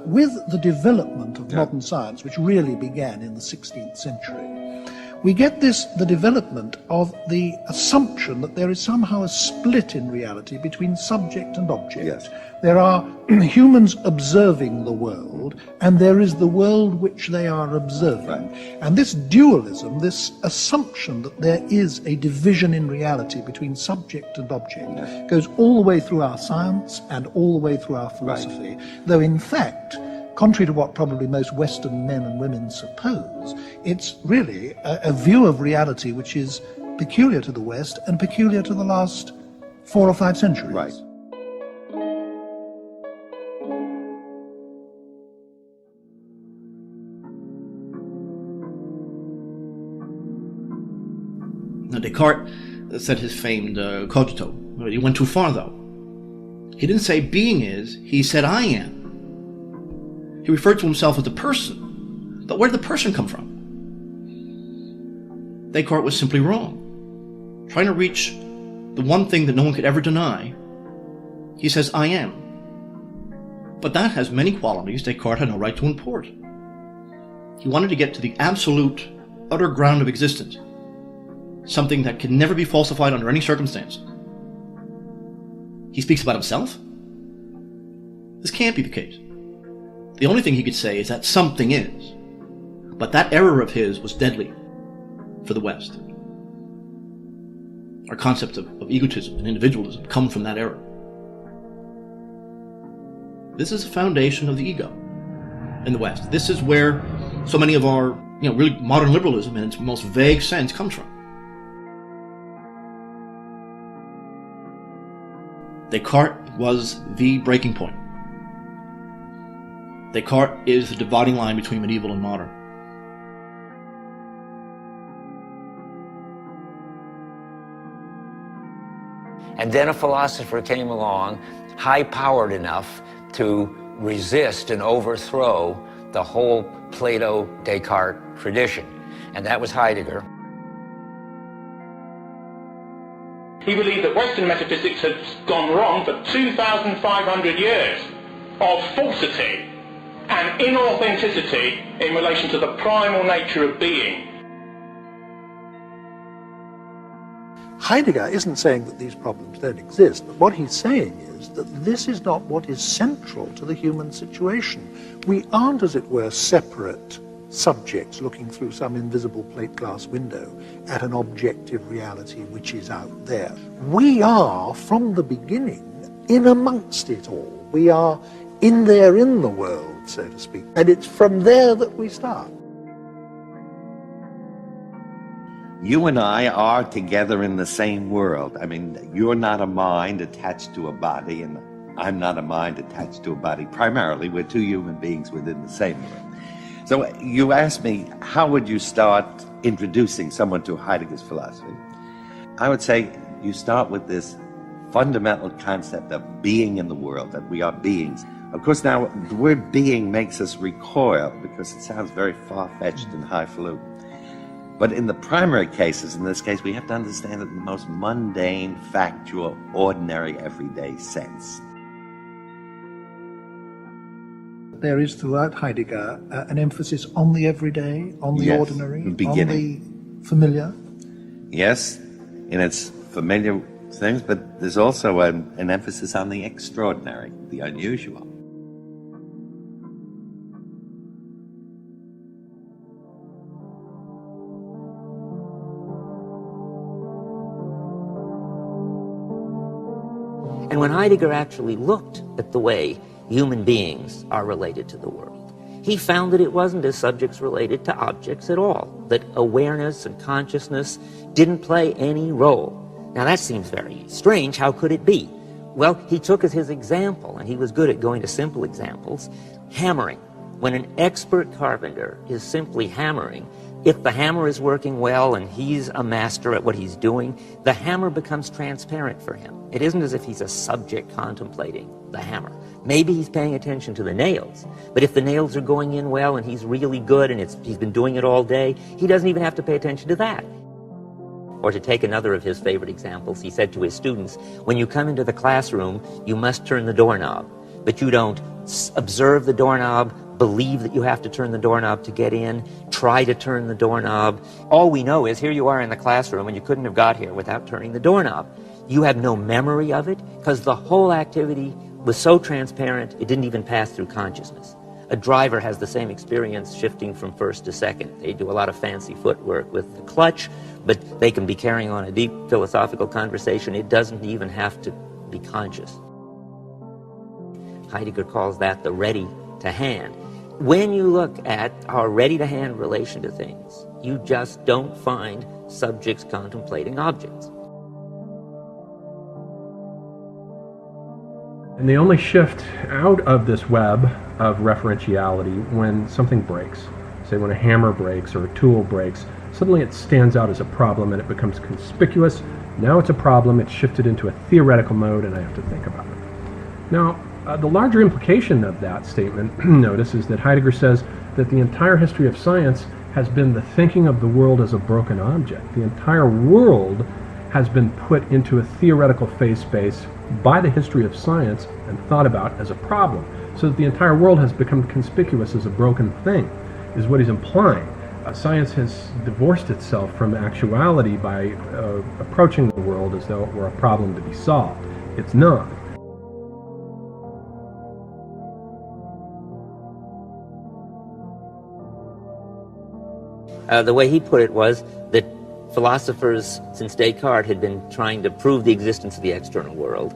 with the development of modern science, which really began in the 16th century, we get the development of the assumption that there is somehow a split in reality between subject and object. Yes. There are humans observing the world, and there is the world which they are observing. Right. And this dualism, this assumption that there is a division in reality between subject and object, goes all the way through our science and all the way through our philosophy, though in fact, contrary to what probably most Western men and women suppose, it's really a view of reality which is peculiar to the West and peculiar to the last 4 or 5 centuries. Right. Now, Descartes said his famed cogito. He went too far, though. He didn't say being is, he said I am. He referred to himself as the person. But where did the person come from? Descartes was simply wrong. Trying to reach the one thing that no one could ever deny, he says, I am. But that has many qualities Descartes had no right to import. He wanted to get to the absolute, utter ground of existence, something that can never be falsified under any circumstance. He speaks about himself? This can't be the case. The only thing he could say is that something is. But that error of his was deadly for the West. Our concepts of egotism and individualism come from that error. This is the foundation of the ego in the West. This is where so many of our, really modern liberalism in its most vague sense comes from. Descartes was the breaking point. Descartes is the dividing line between medieval and modern. And then a philosopher came along, high-powered enough to resist and overthrow the whole Plato-Descartes tradition, and that was Heidegger. He believed that Western metaphysics had gone wrong for 2,500 years of falsity and inauthenticity in relation to the primal nature of being. Heidegger isn't saying that these problems don't exist, but what he's saying is that this is not what is central to the human situation. We aren't, as it were, separate subjects looking through some invisible plate glass window at an objective reality which is out there. We are, from the beginning, in amongst it all. We are in there in the world, so to speak, and it's from there that we start. You and I are together in the same world. I mean, you're not a mind attached to a body, and I'm not a mind attached to a body. Primarily, we're two human beings within the same world. So you asked me, how would you start introducing someone to Heidegger's philosophy? I would say you start with this fundamental concept of being in the world, that we are beings. Of course, now, the word being makes us recoil because it sounds very far-fetched and highfalutin. But in the primary cases, in this case, we have to understand it in the most mundane, factual, ordinary, everyday sense. There is throughout Heidegger an emphasis on the everyday, on the ordinary, on the familiar. Yes, in its familiar things, but there's also an emphasis on the extraordinary, the unusual. And when Heidegger actually looked at the way human beings are related to the world, he found that it wasn't as subjects related to objects at all, that awareness and consciousness didn't play any role. Now that seems very strange. How could it be? Well, he took as his example, and he was good at going to simple examples, hammering. When an expert carpenter is simply hammering, if the hammer is working well and he's a master at what he's doing, the hammer becomes transparent for him. It isn't as if he's a subject contemplating the hammer. Maybe he's paying attention to the nails, but if the nails are going in well and he's really good and he's been doing it all day, he doesn't even have to pay attention to that. Or to take another of his favorite examples, he said to his students, when you come into the classroom, you must turn the doorknob, but you don't observe the doorknob, believe that you have to turn the doorknob to get in, try to turn the doorknob. All we know is here you are in the classroom and you couldn't have got here without turning the doorknob. You have no memory of it because the whole activity was so transparent it didn't even pass through consciousness. A driver has the same experience shifting from first to second. They do a lot of fancy footwork with the clutch, but they can be carrying on a deep philosophical conversation. It doesn't even have to be conscious. Heidegger calls that the ready to hand. When you look at our ready to hand relation to things, you just don't find subjects contemplating objects. And they only shift out of this web of referentiality when something breaks. Say when a hammer breaks or a tool breaks, suddenly it stands out as a problem and it becomes conspicuous. Now it's a problem, it's shifted into a theoretical mode and I have to think about it. Now, the larger implication of that statement, notice, is that Heidegger says that the entire history of science has been the thinking of the world as a broken object. The entire world has been put into a theoretical phase space by the history of science and thought about as a problem, so that the entire world has become conspicuous as a broken thing, is what he's implying. Science has divorced itself from actuality by approaching the world as though it were a problem to be solved. It's not. The way he put it was that philosophers since Descartes had been trying to prove the existence of the external world,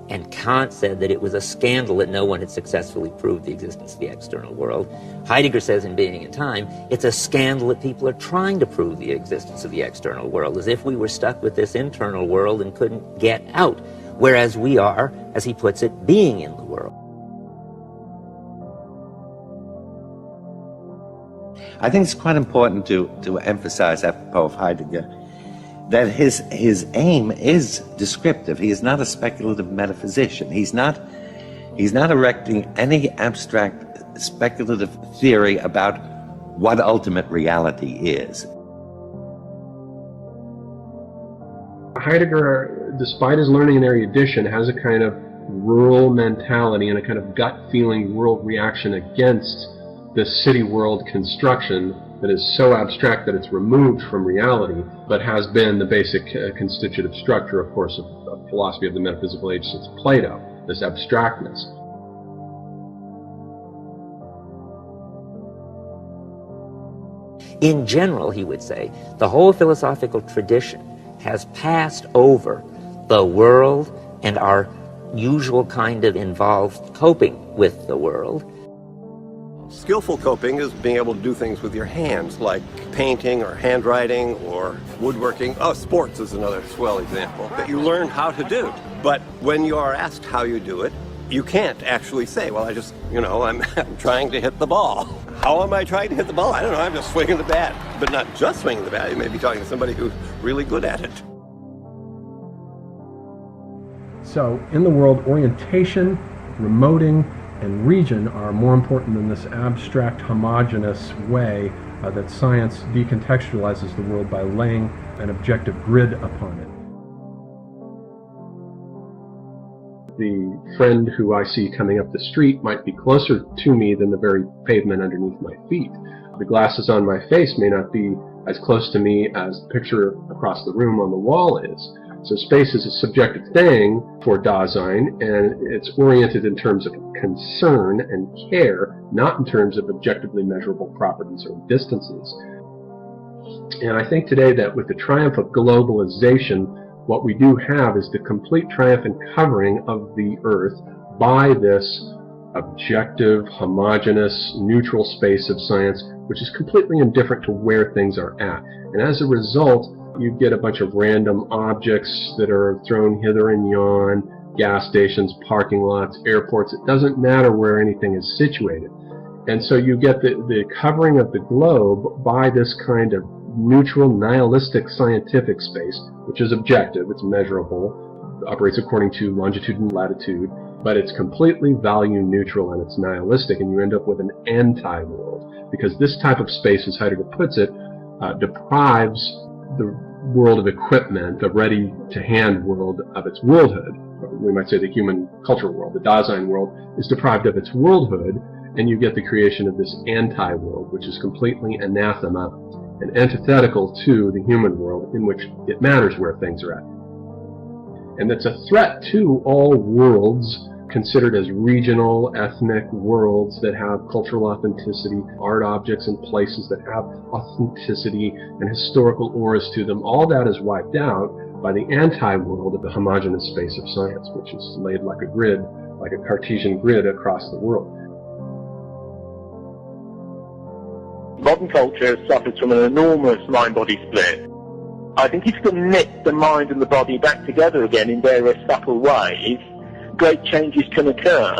and Kant said that it was a scandal that no one had successfully proved the existence of the external world. Heidegger says in Being and Time, it's a scandal that people are trying to prove the existence of the external world, as if we were stuck with this internal world and couldn't get out, whereas we are, as he puts it, being in the world. I think it's quite important to emphasize, apropos of Heidegger, that his aim is descriptive. He is not a speculative metaphysician. He's not erecting any abstract speculative theory about what ultimate reality is. Heidegger, despite his learning and erudition, has a kind of rural mentality and a kind of gut feeling world reaction against this city world construction that is so abstract that it's removed from reality, but has been the basic constitutive structure, of course, of philosophy of the metaphysical age since Plato, this abstractness. In general, he would say, the whole philosophical tradition has passed over the world and our usual kind of involved coping with the world. Skillful coping is being able to do things with your hands, like painting or handwriting or woodworking. Oh, sports is another swell example that you learn how to do. But when you are asked how you do it, you can't actually say, well, I just, I'm trying to hit the ball. How am I trying to hit the ball? I don't know, I'm just swinging the bat. But not just swinging the bat, you may be talking to somebody who's really good at it. So, in the world, orientation, remoting, and region are more important than this abstract, homogeneous way that science decontextualizes the world by laying an objective grid upon it. The friend who I see coming up the street might be closer to me than the very pavement underneath my feet. The glasses on my face may not be as close to me as the picture across the room on the wall is. So space is a subjective thing for Dasein, and it's oriented in terms of concern and care, not in terms of objectively measurable properties or distances. And I think today that with the triumph of globalization, what we do have is the complete triumph and covering of the Earth by this objective, homogeneous, neutral space of science, which is completely indifferent to where things are at. And as a result, you get a bunch of random objects that are thrown hither and yon, gas stations, parking lots, airports. It doesn't matter where anything is situated. And so you get the covering of the globe by this kind of neutral, nihilistic scientific space, which is objective, it's measurable, operates according to longitude and latitude, but it's completely value neutral and it's nihilistic, and you end up with an anti-world. Because this type of space, as Heidegger puts it, deprives the world of equipment, the ready-to-hand world, of its worldhood. we might say the human cultural world, the Dasein world, is deprived of its worldhood, and you get the creation of this anti-world, which is completely anathema and antithetical to the human world, in which it matters where things are at. And it's a threat to all worlds considered as regional, ethnic worlds that have cultural authenticity, art objects and places that have authenticity and historical auras to them. All that is wiped out by the anti-world of the homogeneous space of science, which is laid like a grid, like a Cartesian grid across the world. Modern culture has suffered from an enormous mind-body split. I think if you can knit the mind and the body back together again in various subtle ways, great changes can occur.